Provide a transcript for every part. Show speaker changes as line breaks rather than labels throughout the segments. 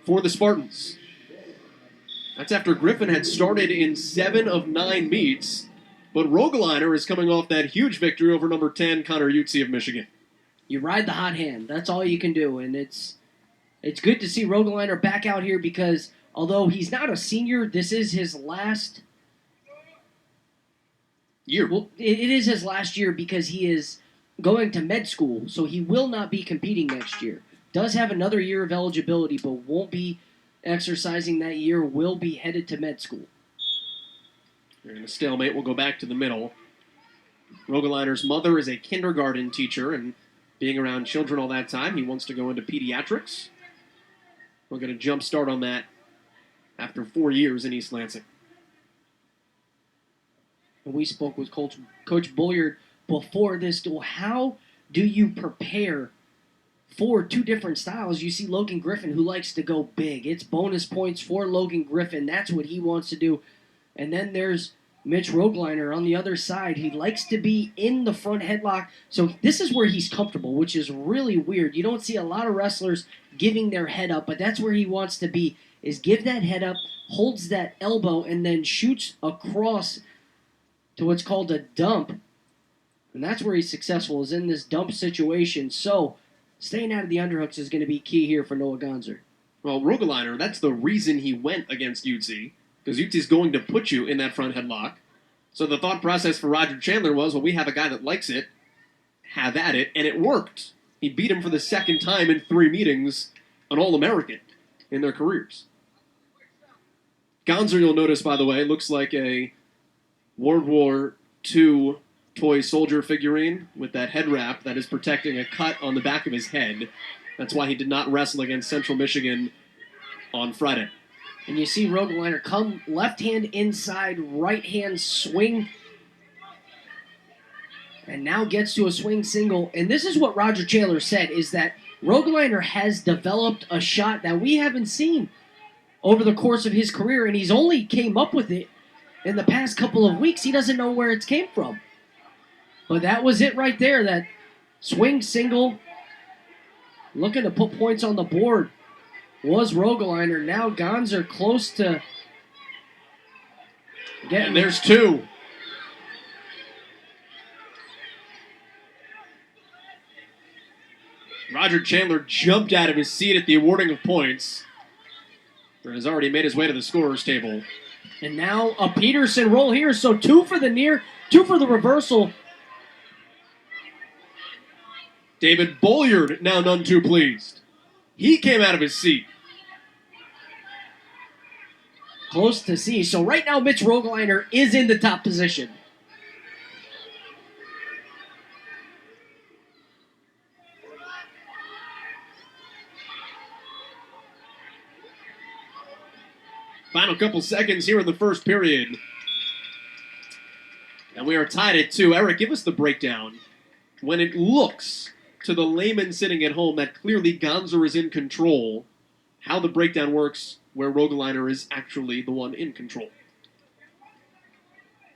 for the Spartans. That's after Griffin had started in 7 of 9 meets, but Rogaliner is coming off that huge victory over number 10, Connor Utsi of Michigan.
You ride the hot hand. That's all you can do, and it's good to see Rogaliner back out here because although he's not a senior, this is his last
year.
Well, it is his last year because he is going to med school, so he will not be competing next year. Does have another year of eligibility, but won't be exercising that year, will be headed to med school.
And a stalemate will go back to the middle. Rogaliner's mother is a kindergarten teacher, and being around children all that time, he wants to go into pediatrics. We're going to jump start on that after 4 years in East Lansing.
And we spoke with Coach Bulliard before this duel. How do you prepare for two different styles? You see Logan Griffin, who likes to go big. It's bonus points for Logan Griffin. That's what he wants to do. And then there's Mitch Rogaliner on the other side. He likes to be in the front headlock. So this is where he's comfortable, which is really weird. You don't see a lot of wrestlers giving their head up, but that's where he wants to be, is give that head up, holds that elbow, and then shoots across to what's called a dump. And that's where he's successful, is in this dump situation. So staying out of the underhooks is going to be key here for Noah Gonser.
Well, Rogaliner, that's the reason he went against Utsi, because Utsi's going to put you in that front headlock. So the thought process for Roger Chandler was, well, we have a guy that likes it, have at it, and it worked. He beat him for the second time in 3 meetings, an All-American in their careers. Gonzer, you'll notice, by the way, looks like a World War II toy soldier figurine with that head wrap that is protecting a cut on the back of his head. That's why he did not wrestle against Central Michigan on Friday.
And you see Rogaliner come left hand inside, right hand swing. And now gets to a swing single. And this is what Roger Chandler said, is that Rogaliner has developed a shot that we haven't seen over the course of his career. And he's only came up with it in the past couple of weeks. He doesn't know where it came from. But that was it right there, that swing single. Looking to put points on the board was Rogaliner. Now Gonzer close to getting.
And there's 2. Roger Chandler jumped out of his seat at the awarding of points, and has already made his way to the scorer's table.
And now a Peterson roll here. So 2 for the near, 2 for the reversal.
David Bulliard now none too pleased. He came out of his seat.
Close to C. So right now Mitch Rogaliner is in the top position.
Final couple seconds here in the first period. And we are tied at 2. Eric, give us the breakdown. When it looks to the layman sitting at home that clearly Gonzer is in control, how the breakdown works where Rogaliner is actually the one in control.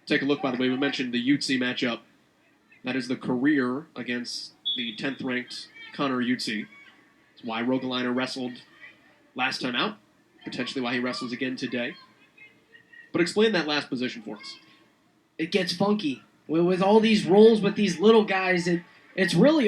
Take a look, by the way, we mentioned the Utsi matchup. That is the career against the 10th-ranked Connor Utsi. That's why Rogaliner wrestled last time out, potentially why he wrestles again today. But explain that last position for us.
It gets funky. With all these rolls with these little guys, it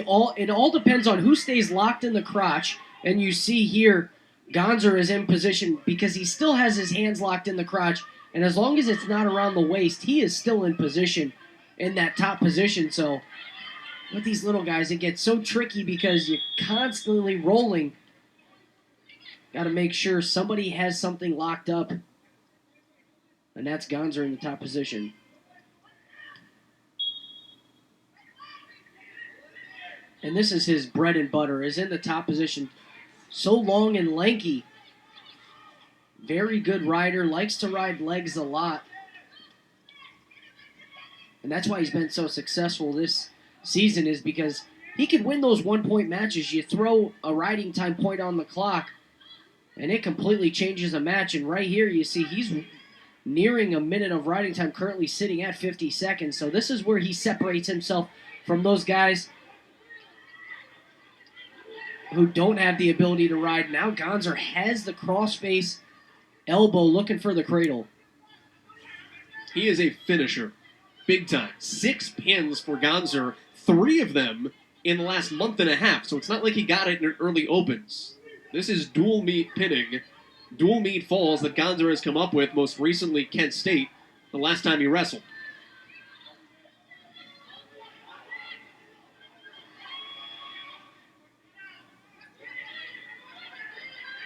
all depends on who stays locked in the crotch. And you see here, Gonzer is in position because he still has his hands locked in the crotch. And as long as it's not around the waist, he is still in position in that top position. So with these little guys, it gets so tricky because you're constantly rolling. Got to make sure somebody has something locked up. And that's Gonzer in the top position. And this is his bread and butter, is in the top position. So long and lanky. Very good rider, likes to ride legs a lot. And that's why he's been so successful this season, is because he can win those one-point matches. You throw a riding time point on the clock, and it completely changes a match. And right here you see he's nearing a minute of riding time, currently sitting at 50 seconds. So this is where he separates himself from those guys. who don't have the ability to ride. Now Gonser has the crossface elbow looking for the cradle.
He is a finisher. Big time. 6 pins for Gonser, 3 of them in the last month and a half. So it's not like he got it in early opens. This is dual meat pinning, dual meat falls that Gonser has come up with, most recently Kent State, the last time he wrestled.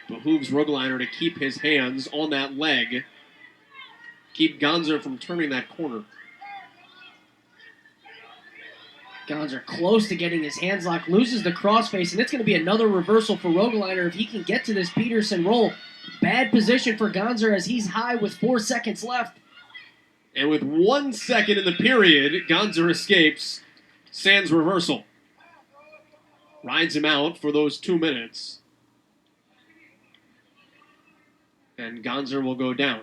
Behooves Rogaliner to keep his hands on that leg. Keep Gonser from turning that corner.
Gonser close to getting his hands locked, loses the crossface, and it's going to be another reversal for Rogaliner if he can get to this Peterson roll. Bad position for Gonser as he's high with 4 seconds left.
And with 1 second in the period, Gonser escapes. Sans reversal. Rides him out for those 2 minutes. And Gonser will go down.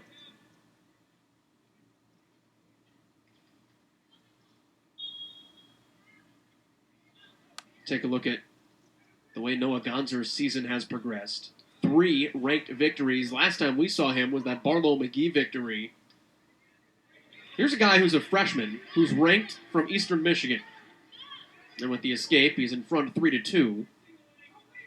Take a look at the way Noah Gonzer's season has progressed. 3 ranked victories. Last time we saw him was that Barlow McGee victory. Here's a guy who's a freshman who's ranked from Eastern Michigan. And with the escape, he's in front 3-2.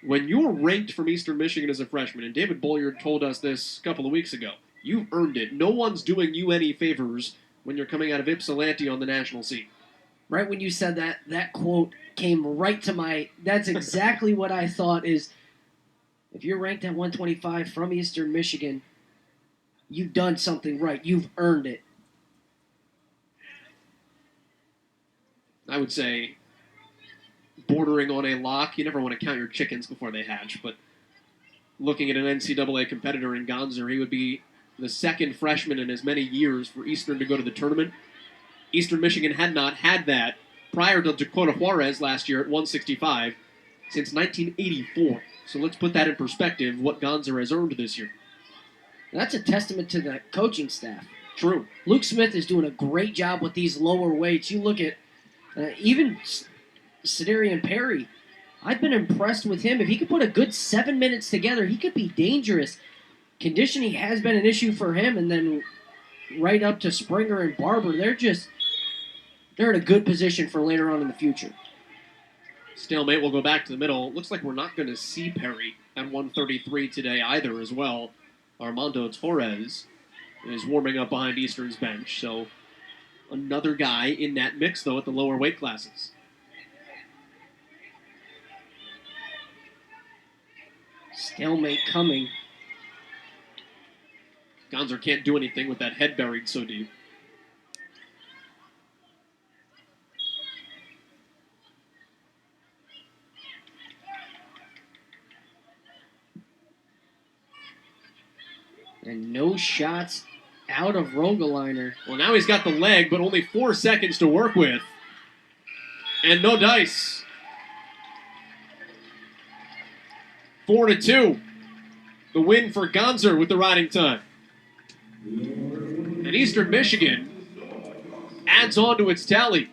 When you're ranked from Eastern Michigan as a freshman, and David Bolliard told us this a couple of weeks ago, you've earned it. No one's doing you any favors when you're coming out of Ypsilanti on the national scene.
Right when you said that, that quote came right to my... That's exactly what I thought is, if you're ranked at 125 from Eastern Michigan, you've done something right. You've earned it.
I would say bordering on a lock. You never want to count your chickens before they hatch, but looking at an NCAA competitor in Gonser, he would be the second freshman in as many years for Eastern to go to the tournament. Eastern Michigan had not had that prior to Dakota Juarez last year at 165 since 1984. So let's put that in perspective, what Gonser has earned this year.
That's a testament to the coaching staff.
True.
Luke Smith is doing a great job with these lower weights. You look at even Sidarian Perry. I've been impressed with him. If he could put a good 7 minutes together, he could be dangerous. Conditioning has been an issue for him, and then right up to Springer and Barber, they're in a good position for later on in the future.
Stalemate will go back to the middle. Looks like we're not going to see Perry at 133 today either as well. Armando Torres is warming up behind Eastern's bench, so another guy in that mix, though, at the lower weight classes.
Stalemate coming.
Gonser can't do anything with that head buried so deep.
And no shots out of Rogaliner.
Well, now he's got the leg, but only 4 seconds to work with. And no dice. 4-2. The win for Gonser with the riding time. And Eastern Michigan adds on to its tally.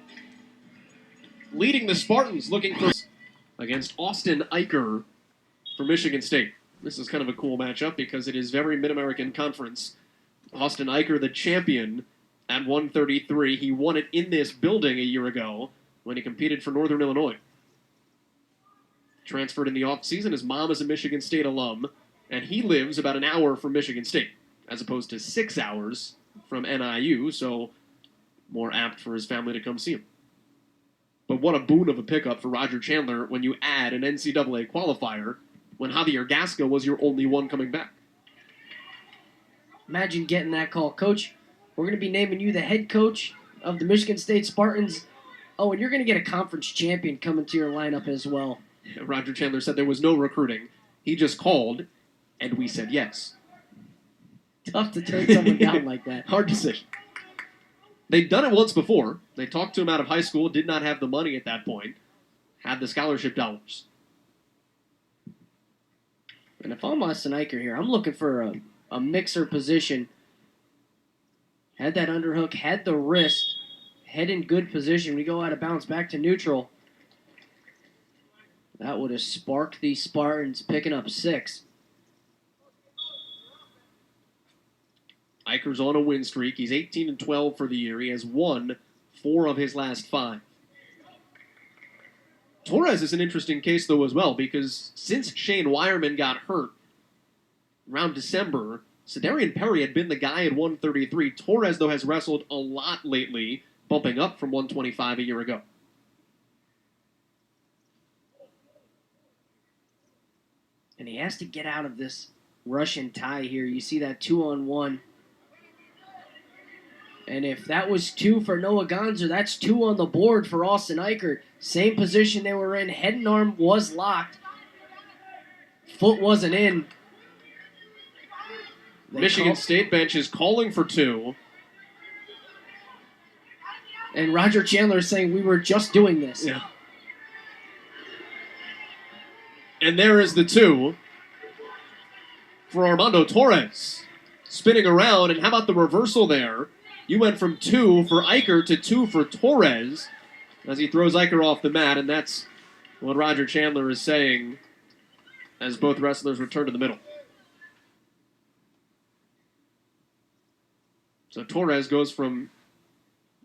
Leading the Spartans looking for against Austin Eicher for Michigan State. This is kind of a cool matchup because it is very Mid-American Conference. Austin Eicher, the champion at 133. He won it in this building a year ago when he competed for Northern Illinois. Transferred in the offseason. His mom is a Michigan State alum, and he lives about an hour from Michigan State, as opposed to 6 hours from NIU, so more apt for his family to come see him. But what a boon of a pickup for Roger Chandler when you add an NCAA qualifier when Javier Gasca was your only one coming back.
Imagine getting that call. Coach, we're going to be naming you the head coach of the Michigan State Spartans. Oh, and you're going to get a conference champion coming to your lineup as well.
Roger Chandler said there was no recruiting. He just called, and we said yes.
Tough to turn someone down like that.
Hard decision. They'd done it once before. They talked to him out of high school, did not have the money at that point, had the scholarship dollars.
And if I'm Austin Eicher here, I'm looking for a mixer position. Had that underhook, had the wrist, head in good position. We go out of bounds back to neutral. That would have sparked the Spartans, picking up 6.
Eicher's on a win streak. He's 18-12 for the year. He has won 4 of his last 5. Torres is an interesting case, though, as well, because since Shane Wireman got hurt around December, Cedarian Perry had been the guy at 133. Torres, though, has wrestled a lot lately, bumping up from 125 a year ago.
And he has to get out of this Russian tie here. You see that 2-on-1. And if that was 2 for Noah Gonser, that's 2 on the board for Austin Eicher. Same position they were in. Head and arm was locked. Foot wasn't in.
Michigan State bench is calling for 2.
And Roger Chandler is saying, we were just doing this.
Yeah. And there is the 2 for Armando Torres. Spinning around, and how about the reversal there? You went from 2 for Eicher to 2 for Torres as he throws Eicher off the mat, and that's what Roger Chandler is saying as both wrestlers return to the middle. So Torres goes from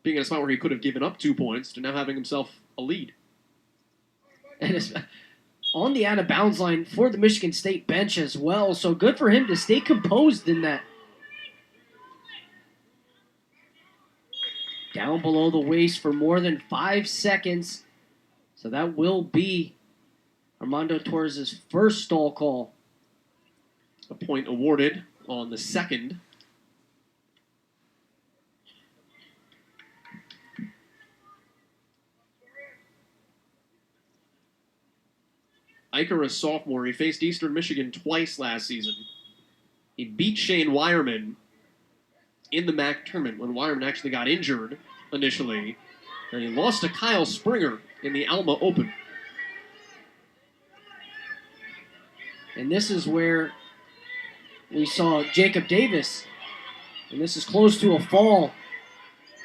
being in a spot where he could have given up 2 points to now having himself a lead.
And it's on the out-of-bounds line for the Michigan State bench as well, so good for him to stay composed in that. Down below the waist for more than 5 seconds. So that will be Armando Torres' first stall call.
A point awarded on the second. Eicher, a sophomore. He faced Eastern Michigan twice last season. He beat Shane Wireman in the MAC tournament when Wireman actually got injured initially. And he lost to Kyle Springer in the Alma Open.
And this is where we saw Jacob Davis. And this is close to a fall.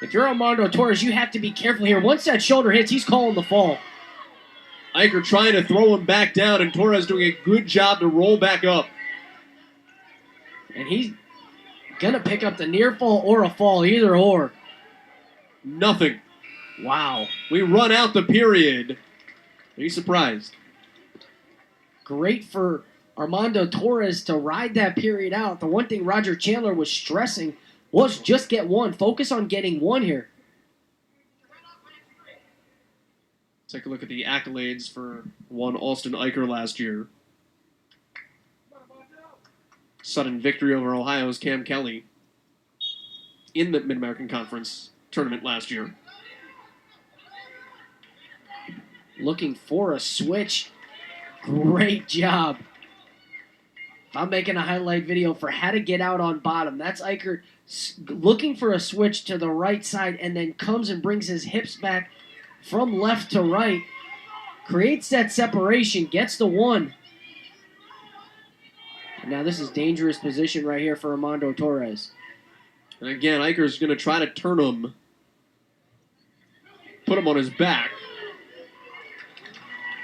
If you're Armando Torres, you have to be careful here. Once that shoulder hits, he's calling the fall.
Eicher trying to throw him back down, and Torres doing a good job to roll back up.
And he's going to pick up the near fall or a fall, either or.
Nothing.
Wow.
We run out the period. Are you surprised?
Great for Armando Torres to ride that period out. The one thing Roger Chandler was stressing was just get one. Focus on getting one here.
Take a look at the accolades for one Austin Eicher last year. Sudden victory over Ohio's Cam Kelly in the Mid-American Conference tournament last year.
Looking for a switch. Great job. If I'm making a highlight video for how to get out on bottom, that's Eicher looking for a switch to the right side and then comes and brings his hips back from left to right. Creates that separation, gets the one. Now this is dangerous position right here for Armando Torres.
And again, Eicher's going to try to turn him, put him on his back.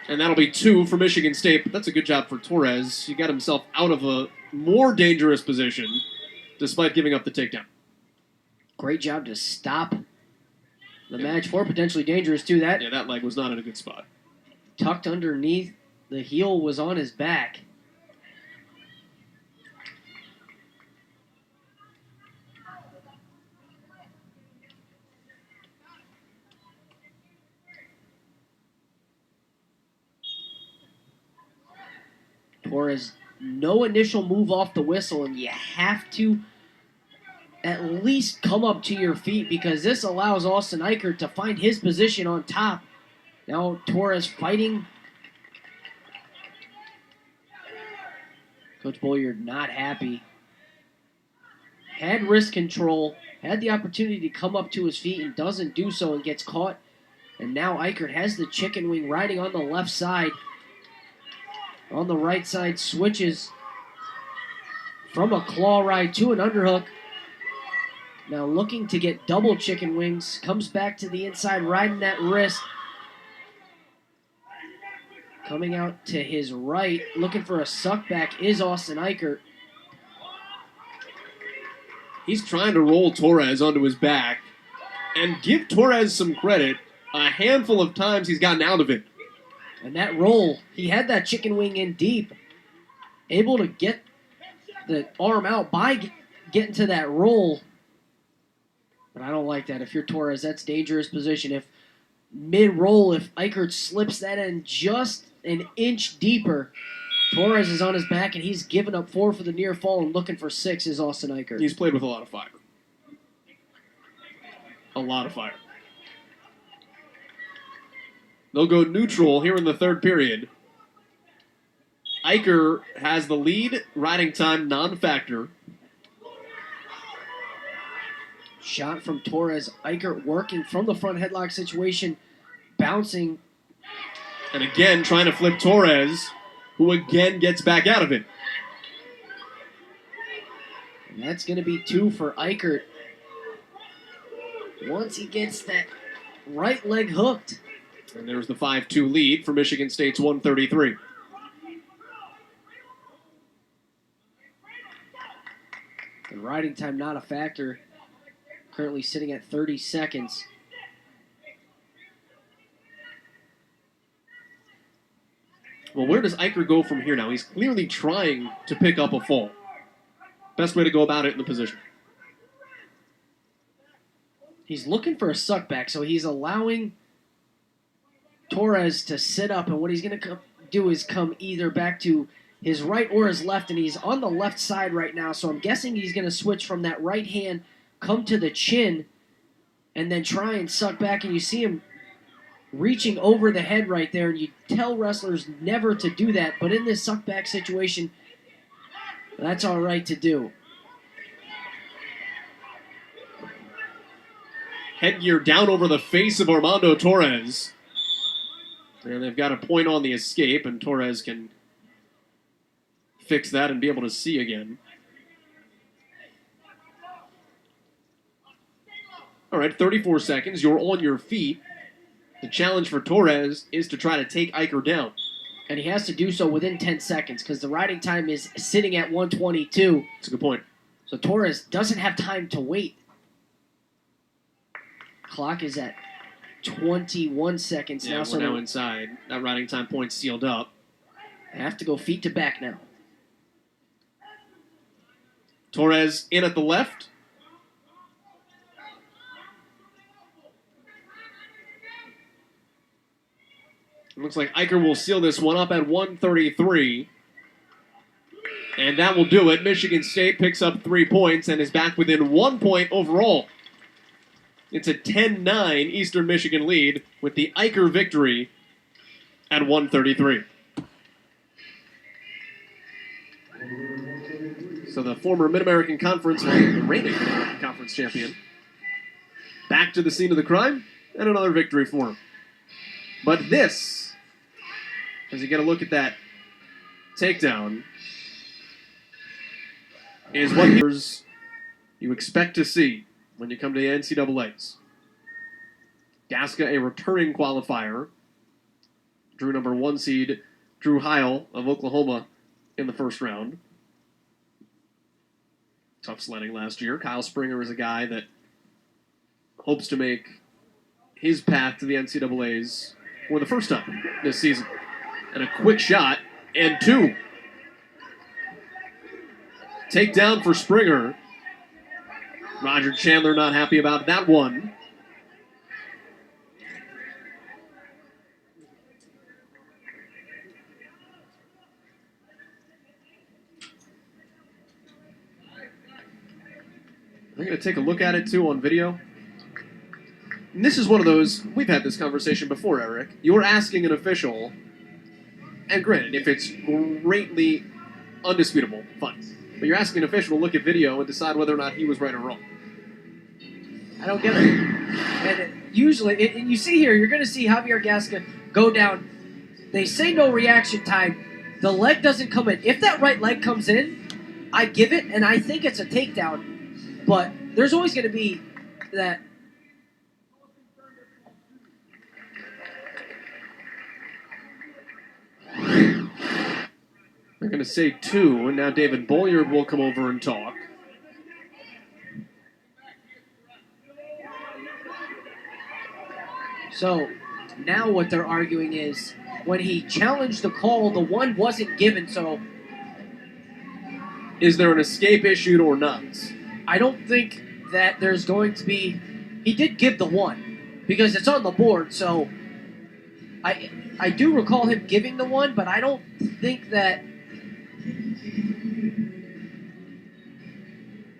And that'll be 2 for Michigan State, but that's a good job for Torres. He got himself out of a more dangerous position despite giving up the takedown.
Great job to stop the match for potentially dangerous too.
That leg was not in a good spot.
Tucked underneath, the heel was on his back. Torres, no initial move off the whistle, and you have to at least come up to your feet because this allows Austin Eicher to find his position on top. Now Torres fighting. Coach Bolyard not happy. Had wrist control, had the opportunity to come up to his feet and doesn't do so and gets caught. And now Eicher has the chicken wing riding on the left side. On the right side, switches from a claw ride to an underhook. Now looking to get double chicken wings. Comes back to the inside, riding that wrist. Coming out to his right, looking for a suck back, is Austin Eicher.
He's trying to roll Torres onto his back. And give Torres some credit. A handful of times he's gotten out of it.
And that roll, he had that chicken wing in deep. Able to get the arm out by getting to that roll. But I don't like that. If you're Torres, that's dangerous position. If mid-roll, if Eicher slips that in just an inch deeper, Torres is on his back, and he's giving up 4 for the near fall and looking for 6 is Austin Eicher.
He's played with a lot of fire. A lot of fire. They'll go neutral here in the third period. Eicher has the lead, riding time non-factor.
Shot from Torres. Eicher working from the front headlock situation, bouncing.
And again, trying to flip Torres, who again gets back out of it.
And that's going to be 2 for Eicher. Once he gets that right leg hooked.
And there's the 5-2 lead for Michigan State's 133.
The riding time not a factor. Currently sitting at 30 seconds.
Well, where does Eicher go from here now? He's clearly trying to pick up a fall. Best way to go about it in the position.
He's looking for a suck back, so he's allowing Torres to sit up, and what he's going to do is come either back to his right or his left, and he's on the left side right now, so I'm guessing he's going to switch from that right hand, come to the chin, and then try and suck back, and you see him reaching over the head right there, and you tell wrestlers never to do that, but in this suck back situation, that's all right to do.
Headgear down over the face of Armando Torres. And they've got a point on the escape, and Torres can fix that and be able to see again. All right, 34 seconds. You're on your feet. The challenge for Torres is to try to take Eicher down.
And he has to do so within 10 seconds because the riding time is sitting at 1:22.
That's a good point.
So Torres doesn't have time to wait. Clock is at 21 seconds
now.
now.
So we're now inside. That riding time point sealed up.
I have to go feet to back now.
Torres in at the left. It looks like Eicher will seal this one up at 133. And that will do it. Michigan State picks up 3 points and is back within 1 point overall. It's a 10-9 Eastern Michigan lead with the Eicher victory at 133. So the former Mid-American Conference, well, the reigning Mid-American Conference champion, back to the scene of the crime, and another victory for him. But this, as you get a look at that takedown, is what you expect to see when you come to the NCAAs. Gasca, a returning qualifier, drew number 1 seed Drew Heil of Oklahoma in the first round. Tough sledding last year. Kyle Springer is a guy that hopes to make his path to the NCAAs for the first time this season. And a quick shot, and 2. Takedown for Springer. Roger Chandler not happy about that one. I'm going to take a look at it, too, on video. And this is one of those, we've had this conversation before, Eric. You're asking an official, and granted, if it's greatly undisputable, fine. But you're asking an official to look at video and decide whether or not he was right or wrong.
I don't get it. And usually, and you see here, you're going to see Javier Gasca go down. They say no reaction time. The leg doesn't come in. If that right leg comes in, I give it, and I think it's a takedown. But there's always going to be that.
They're going to say 2, and now David Bolliard will come over and talk.
So now what they're arguing is when he challenged the call, the 1 wasn't given, so
Is there an escape issued or not?
I don't think that there's going to be... He did give the 1 because it's on the board, so I do recall him giving the 1, but I don't think that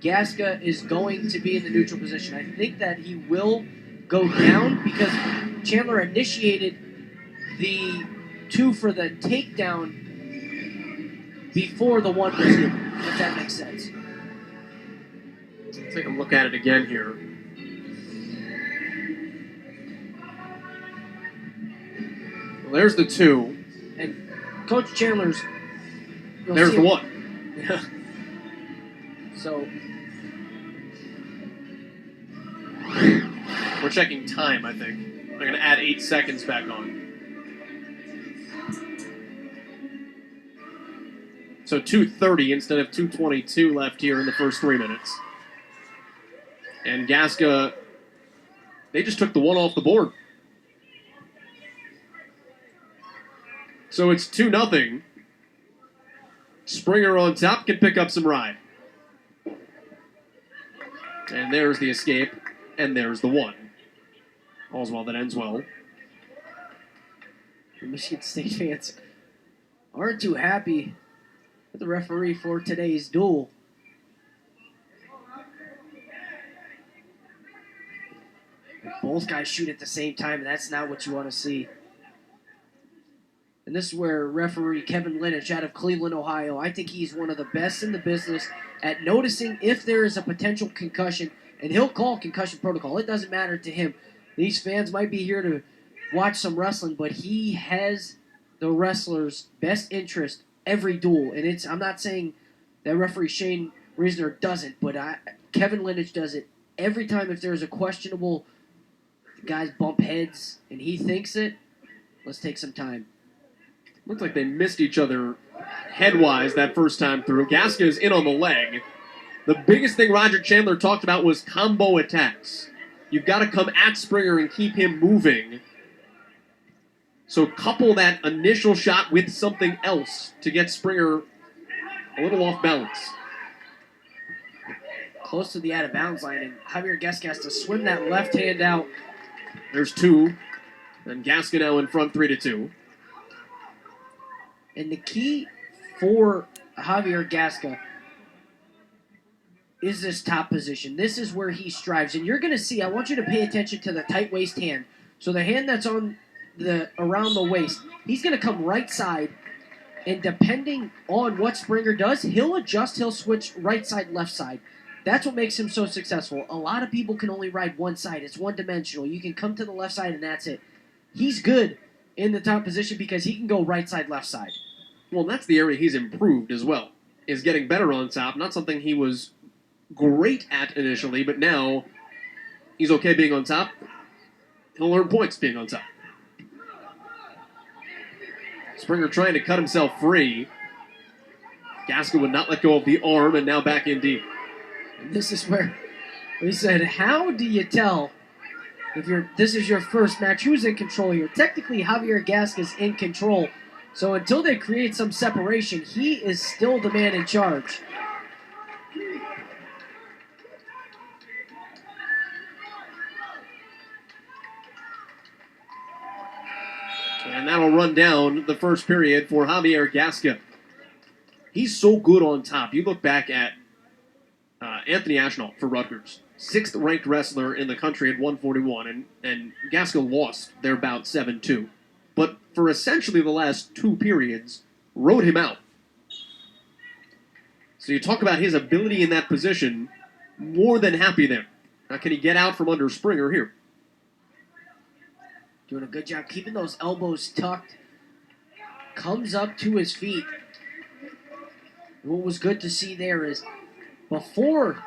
Gasca is going to be in the neutral position. I think that he will go down because Chandler initiated the 2 for the takedown before the 1 was given, if that makes sense.
Let's take a look at it again here. Well, there's the 2.
And Coach Chandler's...
There's the 1.
Yeah. So...
We're checking time, I think. They're going to add 8 seconds back on. So 2:30 instead of 2:22 left here in the first 3 minutes. And Gasca, they just took the 1 off the board. So it's 2-0. Springer on top can pick up some ride. And there's the escape, and there's the 1. All's well that ends well.
The Michigan State fans aren't too happy with the referee for today's duel. Both guys shoot at the same time, and that's not what you want to see. And this is where referee Kevin Linich out of Cleveland, Ohio, I think he's one of the best in the business at noticing if there is a potential concussion, and he'll call concussion protocol. It doesn't matter to him. These fans might be here to watch some wrestling, but he has the wrestler's best interest every duel. And I'm not saying that referee Shane Reisner doesn't, but Kevin Linich does it every time. If there's a questionable, guys bump heads and he thinks it, let's take some time.
Looked like they missed each other head-wise that first time through. Gasca is in on the leg. The biggest thing Roger Chandler talked about was combo attacks. You've got to come at Springer and keep him moving. So couple that initial shot with something else to get Springer a little off balance.
Close to the out-of-bounds line, and Javier Gasca has to swim that left hand out.
There's 2. And Gasca now in front 3-2.
And the key for Javier Gasca is this top position. This is where he strives. And you're going to see, I want you to pay attention to the tight waist hand. So the hand that's on around the waist, he's going to come right side. And depending on what Springer does, he'll adjust, he'll switch right side, left side. That's what makes him so successful. A lot of people can only ride one side. It's one-dimensional. You can come to the left side and that's it. He's good in the top position because he can go right side, left side.
Well, that's the area he's improved as well, is getting better on top. Not something he was great at initially, but now he's okay being on top. He'll earn points being on top. Springer trying to cut himself free. Gasca would not let go of the arm, and now back in deep.
And this is where we said, how do you tell if this is your first match? Who's in control here? Technically, Javier Gasca's in control. So until they create some separation, he is still the man in charge.
And that'll run down the first period for Javier Gasca. He's so good on top. You look back at Anthony Ashnault for Rutgers, 6th ranked wrestler in the country at 141, and Gasca lost their bout 7-2. But for essentially the last 2 periods, rode him out. So you talk about his ability in that position, more than happy there. Now can he get out from under Springer here?
Doing a good job keeping those elbows tucked. Comes up to his feet. What was good to see there is before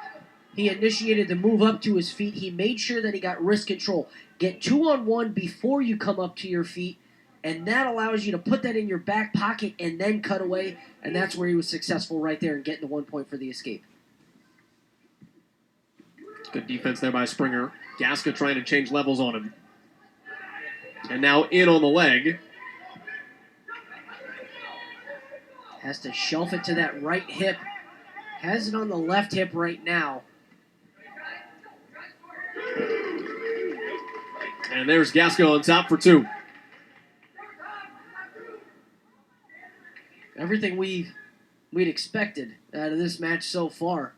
he initiated the move up to his feet, he made sure that he got wrist control. Get 2-on-1 before you come up to your feet, and that allows you to put that in your back pocket and then cut away, and that's where he was successful right there in getting the 1 point for the escape.
Good defense there by Springer. Gasca trying to change levels on him. And now in on the leg.
Has to shelf it to that right hip. Has it on the left hip right now.
And there's Gasca on top for 2.
Everything we'd expected out of this match so far.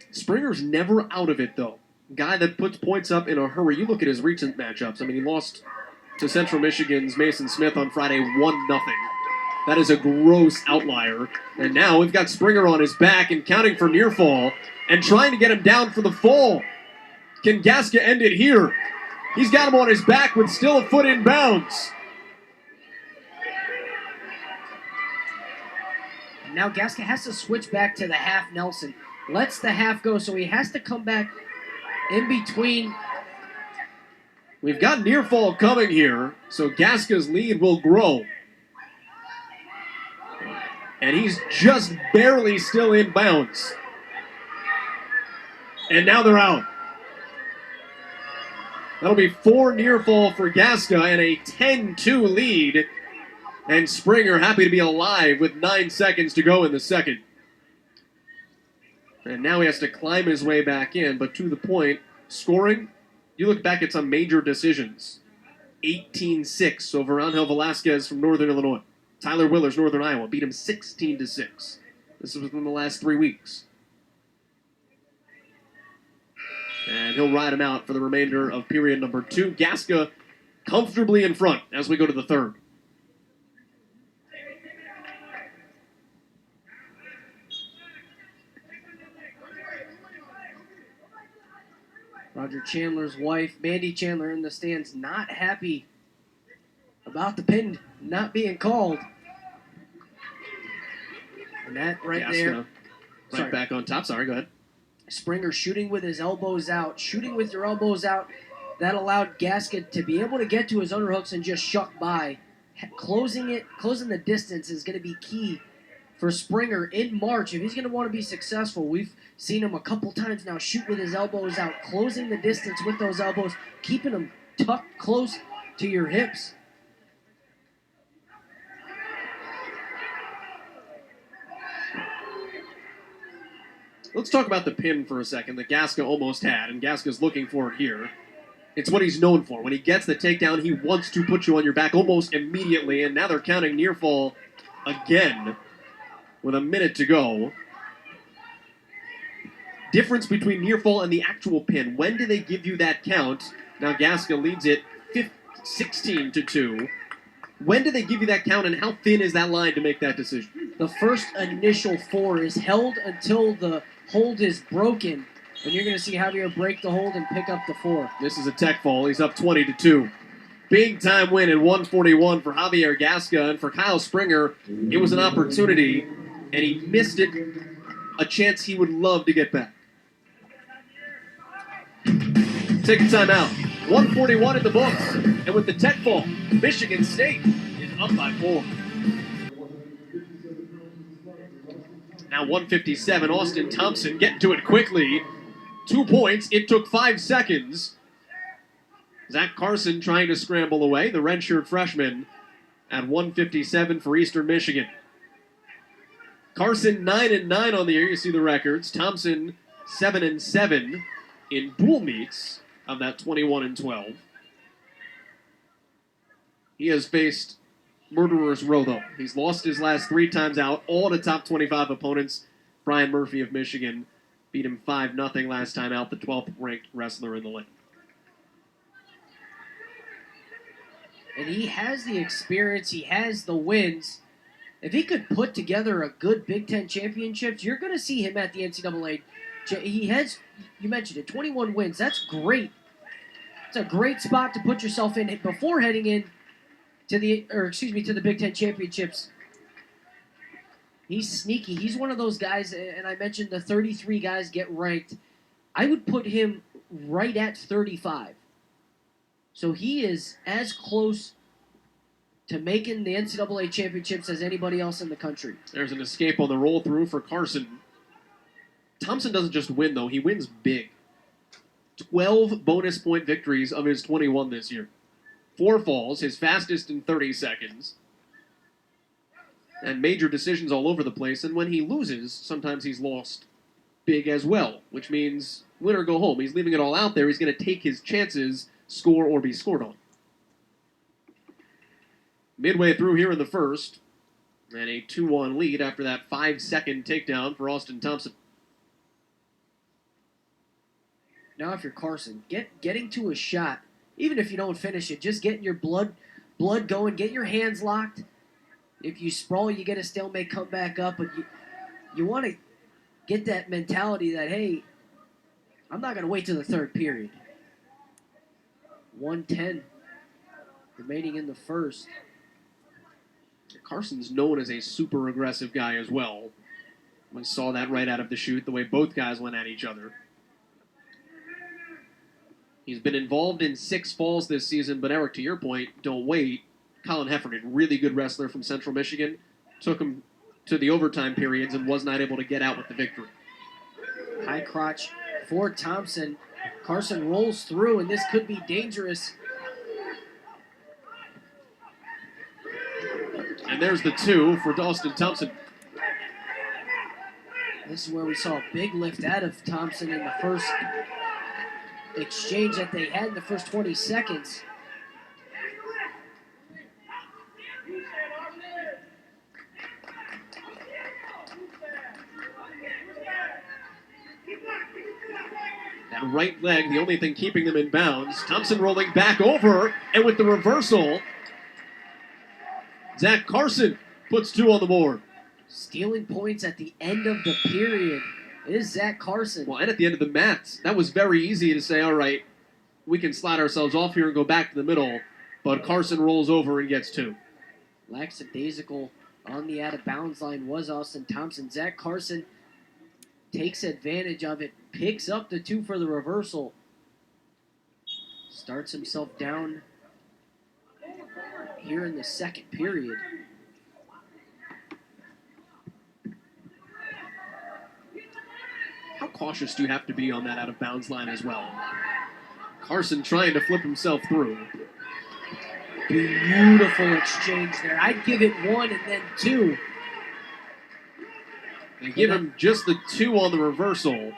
Springer's never out of it, though. Guy that puts points up in a hurry. You look at his recent matchups. I mean, he lost to Central Michigan's Mason Smith on Friday 1-0. That is a gross outlier. And now we've got Springer on his back and counting for near fall and trying to get him down for the fall. Can Gasca end it here? He's got him on his back with still a foot in bounds.
Now Gasca has to switch back to the half Nelson. Lets the half go, so he has to come back in between.
We've got near fall coming here, so Gasca's lead will grow. And he's just barely still in bounds. And now they're out. That'll be 4 near fall for Gasca and a 10-2 lead. And Springer happy to be alive with 9 seconds to go in the second. And now he has to climb his way back in, but to the point, scoring, you look back at some major decisions. 18-6 over Angel Velasquez from Northern Illinois. Tyler Willers, Northern Iowa, beat him 16-6. This was within the last 3 weeks. And he'll ride him out for the remainder of period number 2. Gasca comfortably in front as we go to the third.
Roger Chandler's wife, Mandy Chandler, in the stands, not happy about the pin not being called. And that right there.
Right back on top. Sorry, go ahead.
Springer shooting with his elbows out. Shooting with your elbows out. That allowed Gasca to be able to get to his underhooks and just shuck by. Closing the distance is going to be key for Springer in March. If he's going to want to be successful, we've seen him a couple times now shoot with his elbows out, closing the distance with those elbows, keeping them tucked close to your hips.
Let's talk about the pin for a second that Gasca almost had, and Gasca's looking for it here. It's what he's known for. When he gets the takedown, he wants to put you on your back almost immediately, and now they're counting near fall again with a minute to go. Difference between near fall and the actual pin. When do they give you that count? Now Gasca leads it 16-2. When do they give you that count, and how thin is that line to make that decision?
The first initial 4 is held until the hold is broken, and you're going to see Javier break the hold and pick up the 4.
This is a tech fall. He's up 20-2. Big time win at 141 for Javier Gasca, and for Kyle Springer, it was an opportunity, and he missed it. A chance he would love to get back. Take a timeout. 141 in the books, and with the tech fall, Michigan State is up by 4. Now 157, Austin Thompson getting to it quickly. 2 points. It took 5 seconds. Zach Carson trying to scramble away. The redshirt freshman at 157 for Eastern Michigan. Carson 9-9 on the year. You see the records. Thompson 7-7 in dual meets of that 21-12. He has faced murderer's row, though. He's lost his last 3 times out, all to top 25 opponents. Brian Murphy of Michigan beat him 5-0 last time out, the 12th ranked wrestler in the league.
And he has the experience, he has the wins. If he could put together a good Big Ten championship, you're going to see him at the NCAA. He has, you mentioned it, 21 wins. That's great. It's a great spot to put yourself in before heading in to the Big Ten championships. He's sneaky. He's one of those guys, and I mentioned the 33 guys get ranked. I would put him right at 35. So he is as close to making the NCAA championships as anybody else in the country.
There's an escape on the roll through for Carson. Thompson doesn't just win, though. He wins big. 12 bonus point victories of his 21 this year. 4 falls, his fastest in 30 seconds. And major decisions all over the place. And when he loses, sometimes he's lost big as well, which means win or go home. He's leaving it all out there. He's going to take his chances, score or be scored on. Midway through here in the first, and a 2-1 lead after that 5-second takedown for Austin Thompson.
Now if you're Carson, getting to a shot, even if you don't finish it, just getting your blood going, get your hands locked. If you sprawl, you get a stalemate, come back up, but you want to get that mentality that, hey, I'm not going to wait till the third period. 1:10 remaining in the first.
Carson's known as a super aggressive guy as well. We saw that right out of the chute, the way both guys went at each other. He's been involved in 6 falls this season, but Eric, to your point, don't wait. Colin Heffernan, really good wrestler from Central Michigan, took him to the overtime periods and was not able to get out with the victory.
High crotch for Thompson. Carson rolls through, and this could be dangerous.
And there's the 2 for Austin Thompson.
This is where we saw a big lift out of Thompson in the first exchange that they had in the first 20 seconds.
That right leg, the only thing keeping them in bounds. Thompson rolling back over, and with the reversal, Zach Carson puts 2 on the board.
Stealing points at the end of the period is Zach Carson.
Well, and at the end of the mat, that was very easy to say, all right, we can slide ourselves off here and go back to the middle, but Carson rolls over and gets 2.
Lackadaisical on the out-of-bounds line was Austin Thompson. Zach Carson takes advantage of it, picks up the 2 for the reversal, starts himself down here in the second period.
How cautious do you have to be on that out-of-bounds line as well? Carson trying to flip himself through.
Beautiful exchange there. I'd give it 1 and then 2.
They give him just the 2 on the reversal.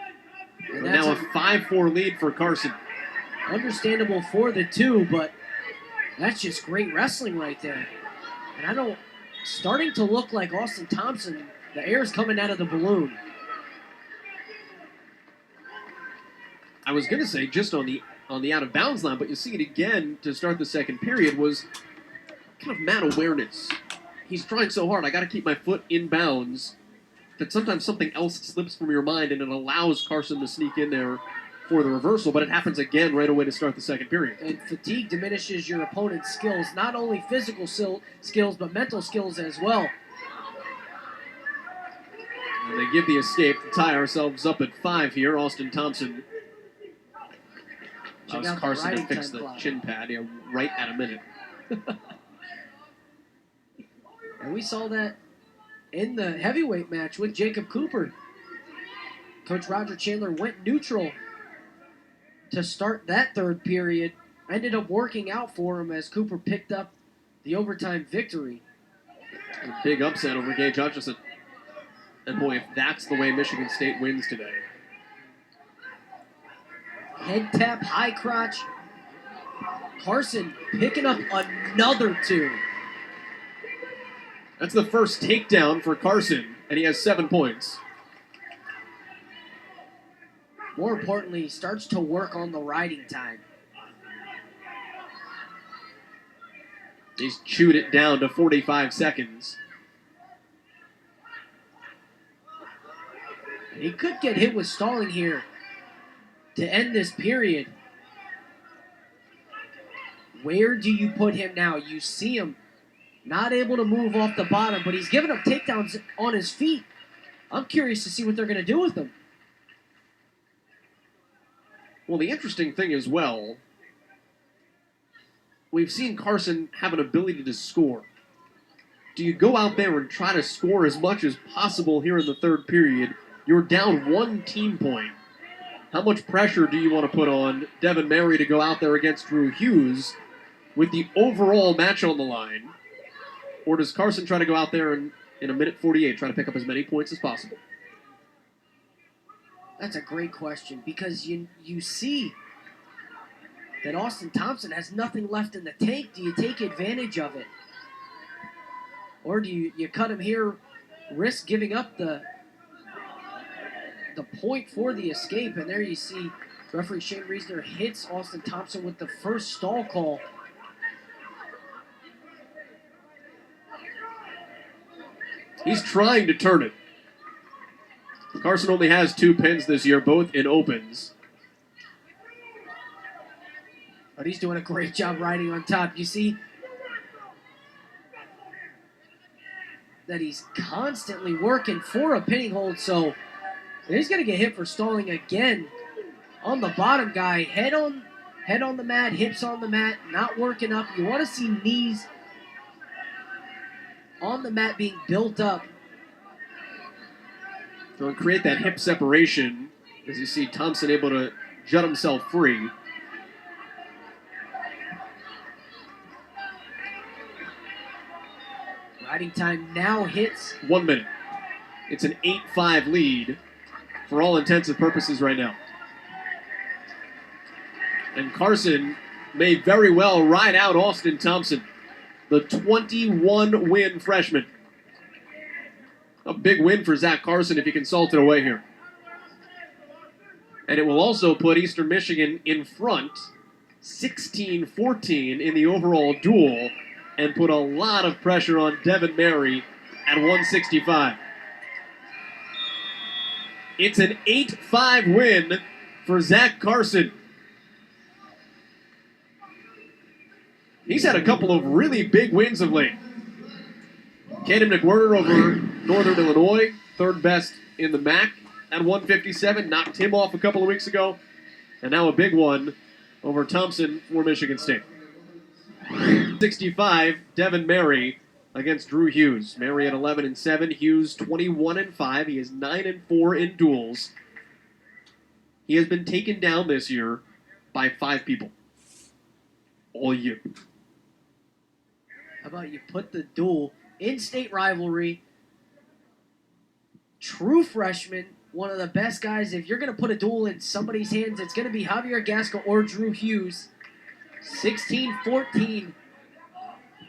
And now a 5-4 lead for Carson.
Understandable for the 2, but that's just great wrestling right there. And starting to look like Austin Thompson, the air's coming out of the balloon.
I was going to say just on the out-of-bounds line, but you see it again to start the second period was kind of mat awareness. He's trying so hard, I got to keep my foot in bounds, that sometimes something else slips from your mind and it allows Carson to sneak in there for the reversal, but it happens again right away to start the second period.
And fatigue diminishes your opponent's skills, not only physical skills, but mental skills as well.
And they give the escape to tie ourselves up at 5 here. Austin Thompson allows Carson to fix the chin pad right at a minute.
And we saw that in the heavyweight match with Jacob Cooper. Coach Roger Chandler went neutral to start that third period. Ended up working out for him as Cooper picked up the overtime victory.
A big upset over Gage Hutchison. And boy, if that's the way Michigan State wins today.
Head tap, high crotch. Carson picking up another 2.
That's the first takedown for Carson, and he has 7 points.
More importantly, he starts to work on the riding time.
He's chewed it down to 45 seconds.
And he could get hit with stalling here to end this period. Where do you put him now? You see him not able to move off the bottom, but he's giving up takedowns on his feet. I'm curious to see what they're going to do with him.
Well, the interesting thing as well, we've seen Carson have an ability to score. Do you go out there and try to score as much as possible here in the third period? You're down 1 team point. How much pressure do you want to put on Devan Mary to go out there against Drew Hughes with the overall match on the line? Or does Carson try to go out there and, in a minute 48, try to pick up as many points as possible?
That's a great question, because you see that Austin Thompson has nothing left in the tank. Do you take advantage of it? Or do you cut him here, risk giving up the point for the escape? And there you see referee Shane Reisner hits Austin Thompson with the first stall call.
He's trying to turn it. Carson only has 2 pins this year, both in opens.
But he's doing a great job riding on top. You see that he's constantly working for a pinning hold, so he's going to get hit for stalling again on the bottom guy. Head on the mat, hips on the mat, not working up. You want to see knees on the mat being built up.
So create that hip separation as you see Thompson able to jut himself free.
Riding time now hits
1 minute. It's an 8-5 lead for all intents and purposes right now. And Carson may very well ride out Austin Thompson, the 21-win freshman. A big win for Zach Carson if he can salt it away here. And it will also put Eastern Michigan in front, 16-14 in the overall duel, and put a lot of pressure on Devan Mary at 165. It's an 8-5 win for Zach Carson. He's had a couple of really big wins of late. Caden McWhirter over Northern Illinois, 3rd best in the MAC at 157, knocked him off a couple of weeks ago. And now a big one over Thompson for Michigan State. 65, Devan Mary against Drew Hughes. Mary at 11-7, Hughes 21-5. He is 9-4 in duels. He has been taken down this year by 5 people. All year.
How about you put the duel in-state rivalry? True freshman, one of the best guys. If you're going to put a duel in somebody's hands, it's going to be Javier Gasca or Drew Hughes. 16-14.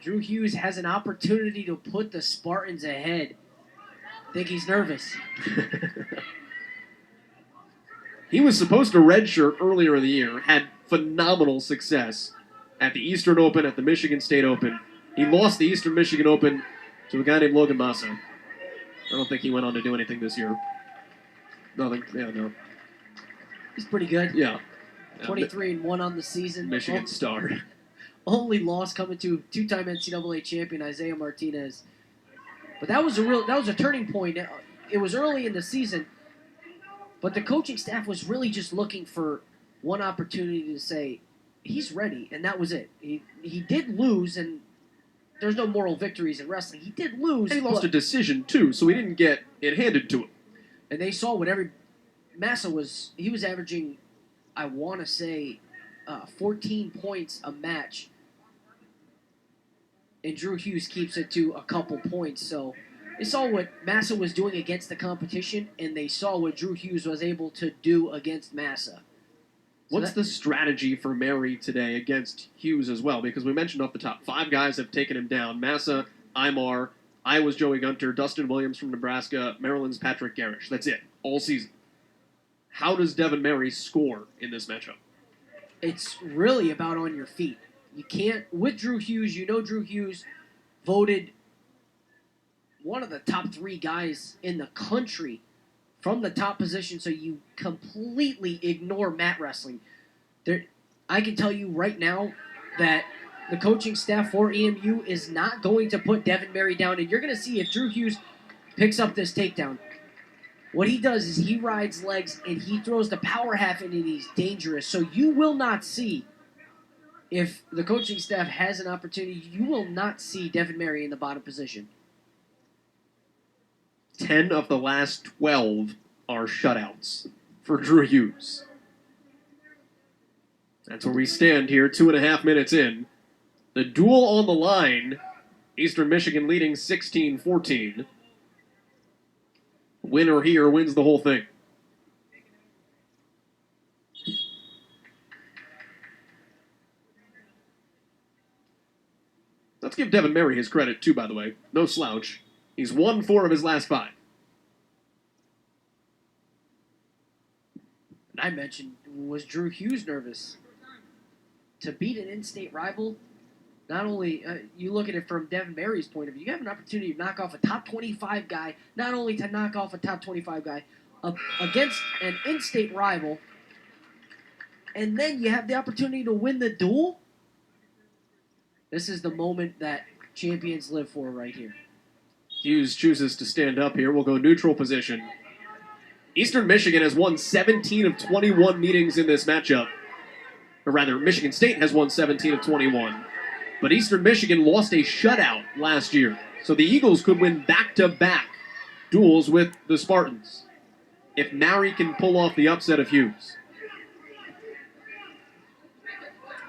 Drew Hughes has an opportunity to put the Spartans ahead. I think he's nervous.
He was supposed to redshirt earlier in the year, had phenomenal success at the Eastern Open, at the Michigan State Open. He lost the Eastern Michigan Open to a guy named Logan Massa. I don't think he went on to do anything this year. Nothing. Yeah, no.
He's pretty good.
Yeah.
23-1 on the season.
Michigan star.
Only loss coming to 2-time NCAA champion Isaiah Martinez. But that was a turning point. It was early in the season, but the coaching staff was really just looking for one opportunity to say he's ready, and that was it. He did lose, and there's no moral victories in wrestling. He did lose.
And he lost a decision too, so he didn't get it handed to him.
And they saw what Massa was. He was averaging, I want to say, 14 points a match. And Drew Hughes keeps it to a couple points. So they saw what Massa was doing against the competition, and they saw what Drew Hughes was able to do against Massa.
What's the strategy for Mary today against Hughes as well? Because we mentioned off the top, 5 guys have taken him down. Massa, Aymar, Iowa's Joey Gunter, Dustin Williams from Nebraska, Maryland's Patrick Garish. That's it, all season. How does Devan Mary score in this matchup?
It's really about on your feet. You can't, with Drew Hughes, Drew Hughes voted one of the top 3 guys in the country from the top position, so you completely ignore mat wrestling. I can tell you right now that the coaching staff for EMU is not going to put Devan Mary down, and you're going to see if Drew Hughes picks up this takedown. What he does is he rides legs, and he throws the power half in, and he's dangerous. So you will not see if the coaching staff has an opportunity, you will not see Devan Mary in the bottom position.
10 of the last 12 are shutouts for Drew Hughes. That's where we stand here, 2.5 minutes in. The duel on the line. Eastern Michigan leading 16-14. Winner here wins the whole thing. Let's give Devan Mary his credit, too, by the way. No slouch. He's won 4 of his last 5.
And I mentioned, was Drew Hughes nervous? To beat an in-state rival, not only, you look at it from Devan Mary's point of view, you have an opportunity to knock off a top 25 guy, not only to knock off a top 25 guy, against an in-state rival, and then you have the opportunity to win the duel. This is the moment that champions live for right here.
Hughes chooses to stand up here. We'll go neutral position. Eastern Michigan has won 17 of 21 meetings in this matchup. Or rather, Michigan State has won 17 of 21. But Eastern Michigan lost a shutout last year. So the Eagles could win back-to-back duels with the Spartans if Mary can pull off the upset of Hughes.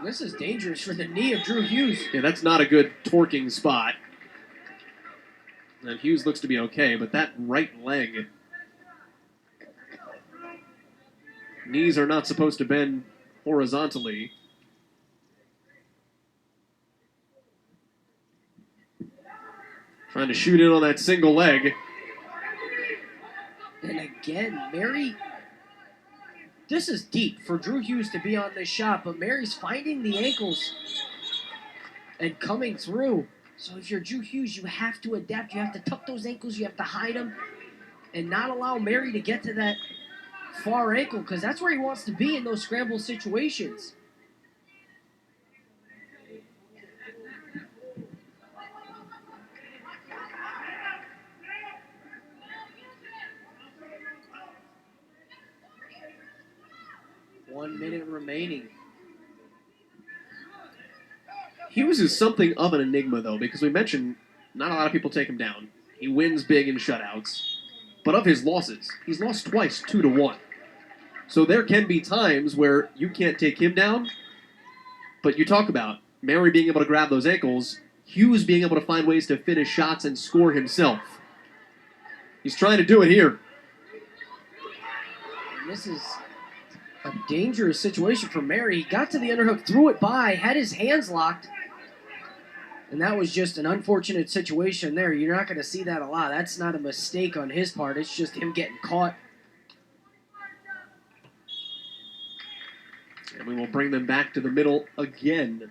This is dangerous for the knee of Drew Hughes.
Yeah, that's not a good torquing spot. And Hughes looks to be okay, but that right leg. Knees are not supposed to bend horizontally. Trying to shoot in on that single leg.
And again, Mary, this is deep for Drew Hughes to be on this shot, but Mary's finding the ankles and coming through. So if you're Drew Hughes, you have to adapt. You have to tuck those ankles. You have to hide them and not allow Mary to get to that far ankle, because that's where he wants to be in those scramble situations. One minute remaining.
Hughes is something of an enigma, though, because we mentioned not a lot of people take him down. He wins big in shutouts. But of his losses, he's lost twice, 2-1. So there can be times where you can't take him down, but you talk about Mary being able to grab those ankles, Hughes being able to find ways to finish shots and score himself. He's trying to do it here.
And this is a dangerous situation for Mary. He got to the underhook, threw it by, had his hands locked, and that was just an unfortunate situation there. You're not going to see that a lot. That's not a mistake on his part. It's just him getting caught.
And we will bring them back to the middle again.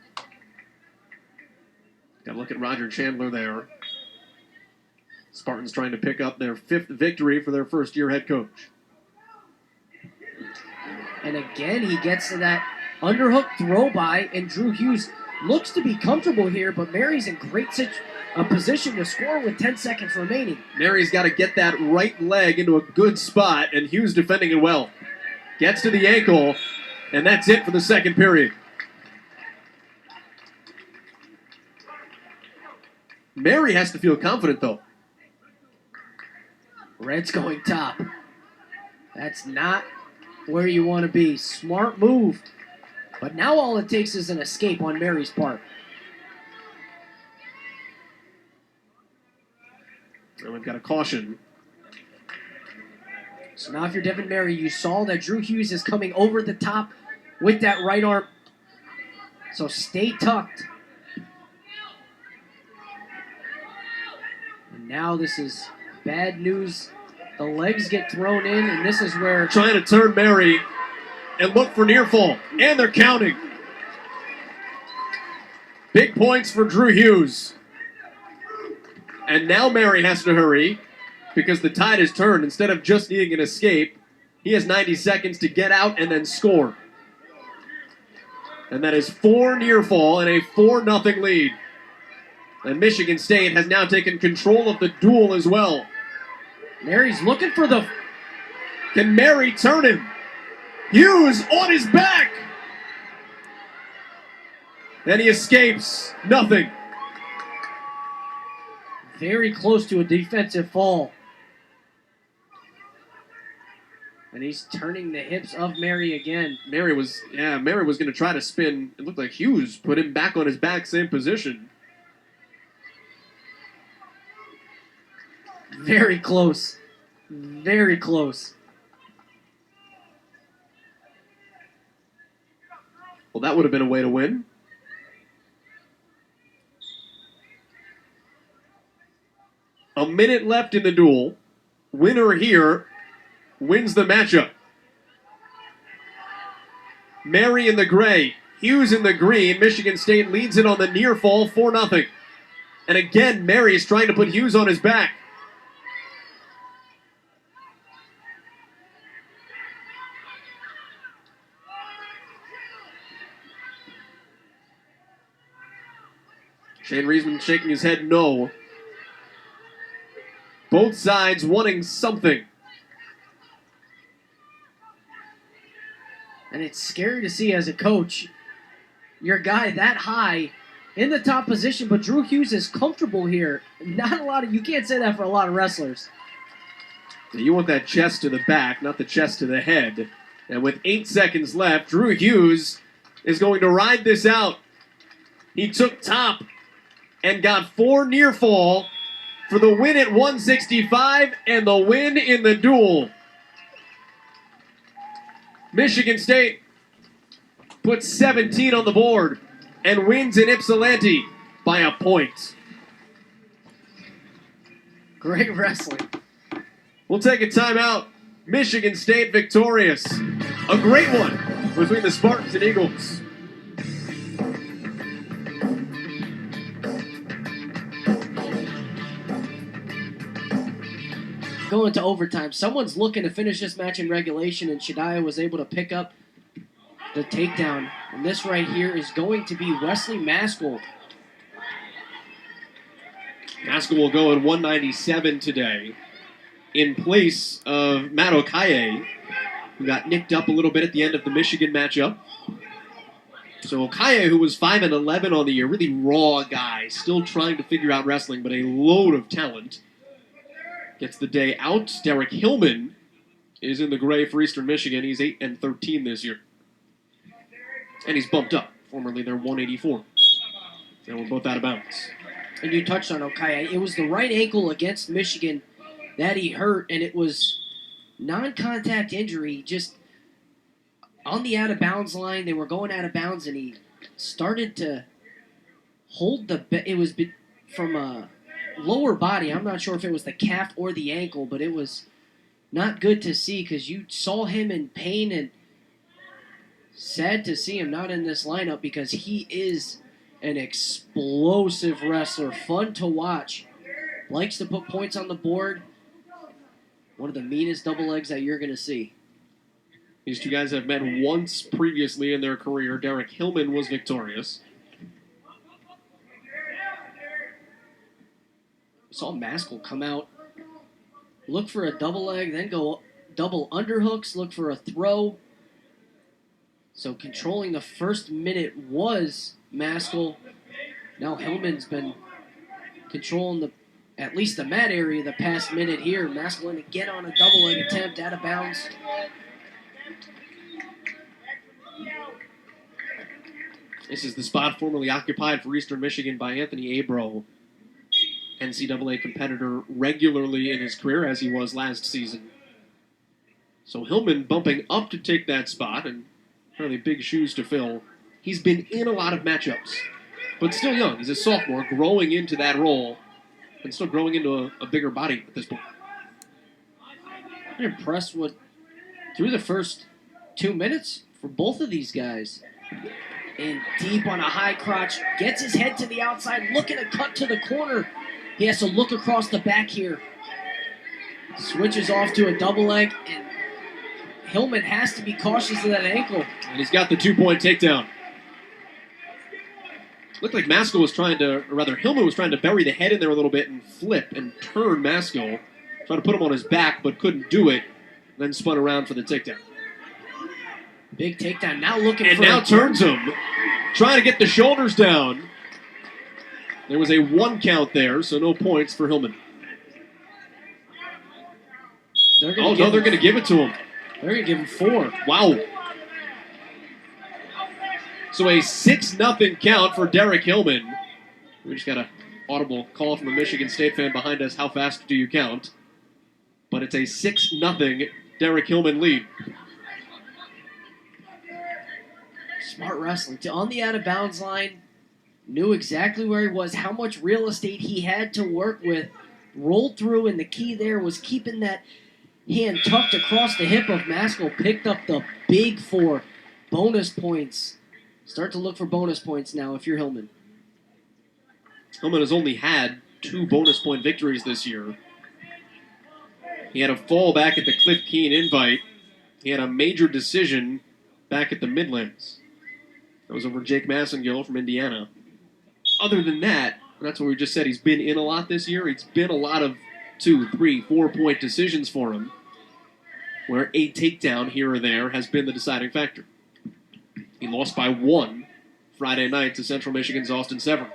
Got to look at Roger Chandler there. Spartans trying to pick up their 5th victory for their first-year head coach.
And again, he gets to that underhook throw by, and Drew Hughes looks to be comfortable here, but Mary's in great position to score with 10 seconds remaining.
Mary's got to get that right leg into a good spot, and Hughes defending it well. Gets to the ankle, and that's it for the second period. Mary has to feel confident, though.
Red's going top. That's not where you want to be. Smart move. But now all it takes is an escape on Mary's part.
And we've got a caution.
So now if you're Devan Mary, you saw that Drew Hughes is coming over the top with that right arm. So stay tucked. And now this is bad news. The legs get thrown in, and this is where...
Trying to turn Mary and look for near fall. And they're counting. Big points for Drew Hughes. And now Mary has to hurry because the tide has turned. Instead of just needing an escape, he has 90 seconds to get out and then score. And that is 4 near fall and a 4-0 lead. And Michigan State has now taken control of the duel as well.
Mary's looking for the...
Can Mary turn him? Hughes on his back. And he escapes. Nothing.
Very close to a defensive fall. And he's turning the hips of Mary again.
Mary was going to try to spin. It looked like Hughes put him back on his back, same position.
Very close. Very close.
Well, that would have been a way to win. A minute left in the duel. Winner here wins the matchup. Mary in the gray, Hughes in the green. Michigan State leads it on the near fall 4-0. And again, Mary is trying to put Hughes on his back. Shane Reisman shaking his head no. Both sides wanting something.
And it's scary to see as a coach, your guy that high in the top position, but Drew Hughes is comfortable here. Not a lot of, you can't say that for a lot of wrestlers.
You want that chest to the back, not the chest to the head. And with 8 seconds left, Drew Hughes is going to ride this out. He took top and got 4 near fall for the win at 165 and the win in the duel. Michigan State puts 17 on the board and wins in Ypsilanti by a point.
Great wrestling.
We'll take a timeout. Michigan State victorious. A great one between the Spartans and Eagles.
Going to overtime. Someone's looking to finish this match in regulation, and Shadiah was able to pick up the takedown. And this right here is going to be Wesley Maskill.
Maskill will go at 197 today in place of Matt Okaye, who got nicked up a little bit at the end of the Michigan matchup. So Okaye, who was 5-11 on the year, really raw guy, still trying to figure out wrestling, but a load of talent. Gets the day out. Derek Hillman is in the gray for Eastern Michigan. He's 8-13 this year. And he's bumped up. Formerly they're 184. And we're both out of bounds.
And you touched on Okaye. It was the right ankle against Michigan that he hurt, and it was non-contact injury. Just on the out-of-bounds line, they were going out of bounds, and he started to hold it was from a lower body. I'm not sure if it was the calf or the ankle, but it was not good to see because you saw him in pain, and sad to see him not in this lineup because he is an explosive wrestler, fun to watch, likes to put points on the board. One of the meanest double legs that you're going to see.
These two guys have met once previously in their career. Derek Hillman was victorious.
Saw Maskill come out, look for a double leg, then go double underhooks, look for a throw. So controlling the first minute was Maskill. Now Hillman's been controlling at least the mat area the past minute here. Maskill going to get on a double leg attempt out of bounds.
This is the spot formerly occupied for Eastern Michigan by Anthony Abro, NCAA competitor regularly in his career as he was last season. So Hillman bumping up to take that spot, and fairly big shoes to fill. He's been in a lot of matchups, but still young. He's a sophomore, growing into that role, and still growing into a bigger body at this point.
I'm impressed with, through the first 2 minutes for both of these guys. And deep on a high crotch, gets his head to the outside, looking to cut to the corner. He has to look across the back here. Switches off to a double leg, and Hillman has to be cautious of that ankle.
And he's got the 2-point takedown. Looked like Maskill was trying to, or rather Hillman was trying to bury the head in there a little bit and flip and turn Maskill. Tried to put him on his back, but couldn't do it. Then spun around for the takedown.
Big takedown, now looking
and
for
now turns him. trying to get the shoulders down. There was a 1 count there, so no points for Hillman. They're going to give it to him.
They're going to give him 4.
Wow. So a 6-0 count for Derek Hillman. We just got an audible call from a Michigan State fan behind us. How fast do you count? But it's a 6-0 Derek Hillman lead.
Smart wrestling. On the out-of-bounds line, knew exactly where he was, how much real estate he had to work with, rolled through, and the key there was keeping that hand tucked across the hip of Maskill, picked up the big 4 bonus points. Start to look for bonus points now if you're Hillman.
Hillman has only had 2 bonus point victories this year. He had a fall back at the Cliff Keen invite. He had a major decision back at the Midlands. That was over Jake Maskill from Indiana. Other than that, that's what we just said, he's been in a lot this year. It's been a lot of 2, 3, 4-point decisions for him, where a takedown here or there has been the deciding factor. He lost by 1 Friday night to Central Michigan's Austin Severn.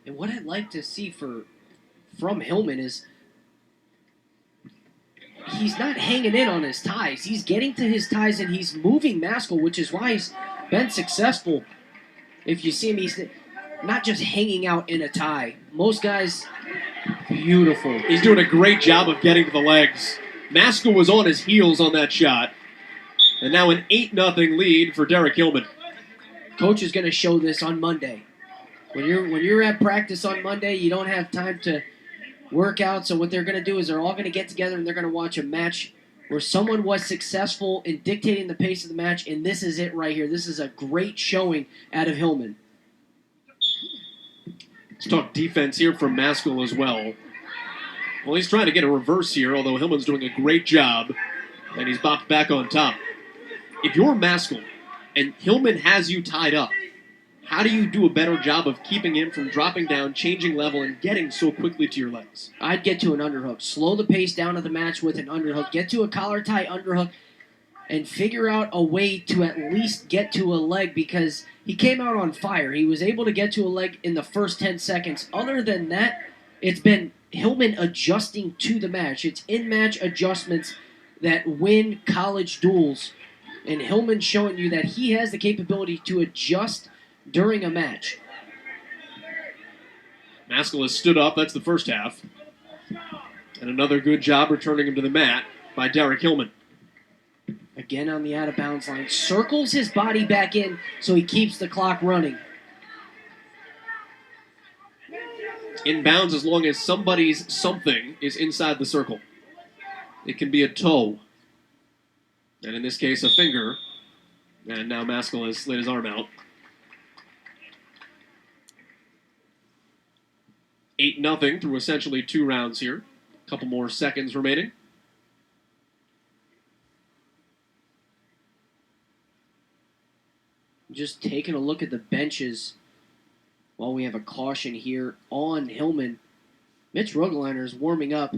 And what I'd like to see from Hillman is he's not hanging in on his ties. He's getting to his ties and he's moving Maskill, which is why he's been successful. If you see him, he's not just hanging out in a tie. Most guys, beautiful.
He's doing a great job of getting to the legs. Maskill was on his heels on that shot. And now an 8-0 lead for Derek Hillman.
Coach is going to show this on Monday. When you're at practice on Monday, you don't have time to work out. So what they're going to do is they're all going to get together and they're going to watch a match where someone was successful in dictating the pace of the match, and this is it right here. This is a great showing out of Hillman.
Let's talk defense here from Maskill as well. Well, he's trying to get a reverse here, although Hillman's doing a great job, and he's bopped back on top. If you're Maskill and Hillman has you tied up, how do you do a better job of keeping him from dropping down, changing level, and getting so quickly to your legs?
I'd get to an underhook. Slow the pace down of the match with an underhook. Get to a collar tie underhook and figure out a way to at least get to a leg because he came out on fire. He was able to get to a leg in the first 10 seconds. Other than that, it's been Hillman adjusting to the match. It's in-match adjustments that win college duels. And Hillman showing you that he has the capability to adjust during a match.
Maskill has stood up. That's the first half. And another good job returning him to the mat by Derek Hillman.
Again on the out-of-bounds line. Circles his body back in so he keeps the clock running.
Inbounds as long as somebody's something is inside the circle. It can be a toe. And in this case, a finger. And now Maskill has slid his arm out. 8-0 through essentially 2 rounds here. A couple more seconds remaining.
Just taking a look at the benches while we have a caution here on Hillman. Mitch Rogaliner is warming up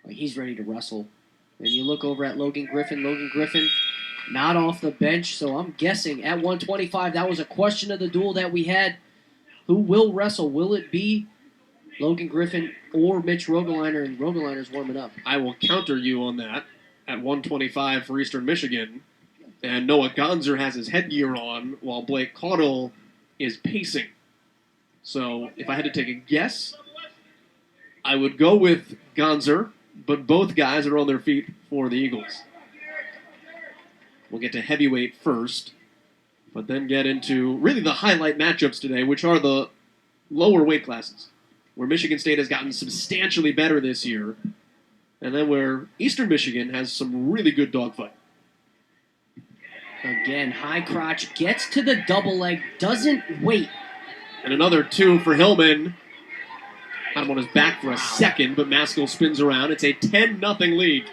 like he's ready to wrestle. And you look over at Logan Griffin. Logan Griffin not off the bench, so I'm guessing at 125 that was a question of the duel that we had. Who will wrestle? Will it be Logan Griffin or Mitch Rogaliner? And Rogaliner's warming up.
I will counter you on that at 125 for Eastern Michigan. And Noah Gonser has his headgear on while Blake Caudle is pacing. So if I had to take a guess, I would go with Gonser, but both guys are on their feet for the Eagles. We'll get to heavyweight first, but then get into really the highlight matchups today, which are the lower weight classes, where Michigan State has gotten substantially better this year, and then where Eastern Michigan has some really good dogfight.
Again, high crotch, gets to the double leg, doesn't wait.
And another 2 for Hillman. Had him on his back for a second, but Maskill spins around. It's a 10-0 lead.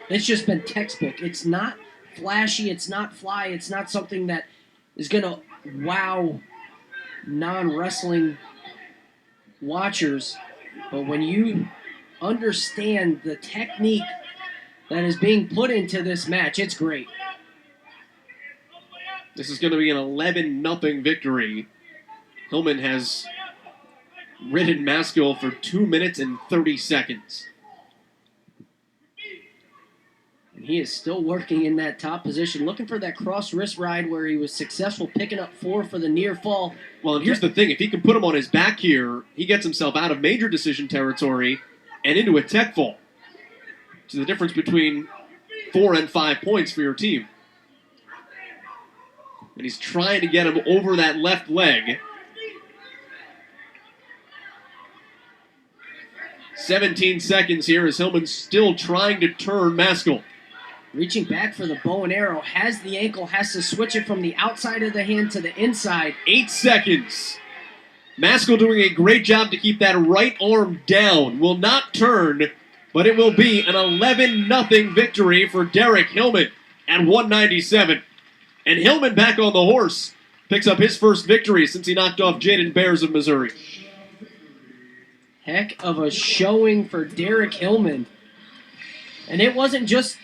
It's just been textbook. It's not flashy, it's not fly, it's not something that is going to wow non-wrestling watchers. But when you understand the technique that is being put into this match. It's great.
This is going to be an 11-0 victory. Hillman has ridden Maskill for 2 minutes and 30 seconds.
And he is still working in that top position, looking for that cross wrist ride where he was successful picking up 4 for the near fall.
Well, and here's the thing. If he can put him on his back here, he gets himself out of major decision territory and into a tech fall. Which is the difference between 4 and 5 points for your team. And he's trying to get him over that left leg. 17 seconds here as Hillman's still trying to turn Maskill.
Reaching back for the bow and arrow, has the ankle, has to switch it from the outside of the hand to the inside.
8 seconds. Maskill doing a great job to keep that right arm down. Will not turn, but it will be an 11-0 victory for Derek Hillman at 197. And Hillman back on the horse. Picks up his first victory since he knocked off Jaden Bears of Missouri.
Heck of a showing for Derek Hillman. And it wasn't just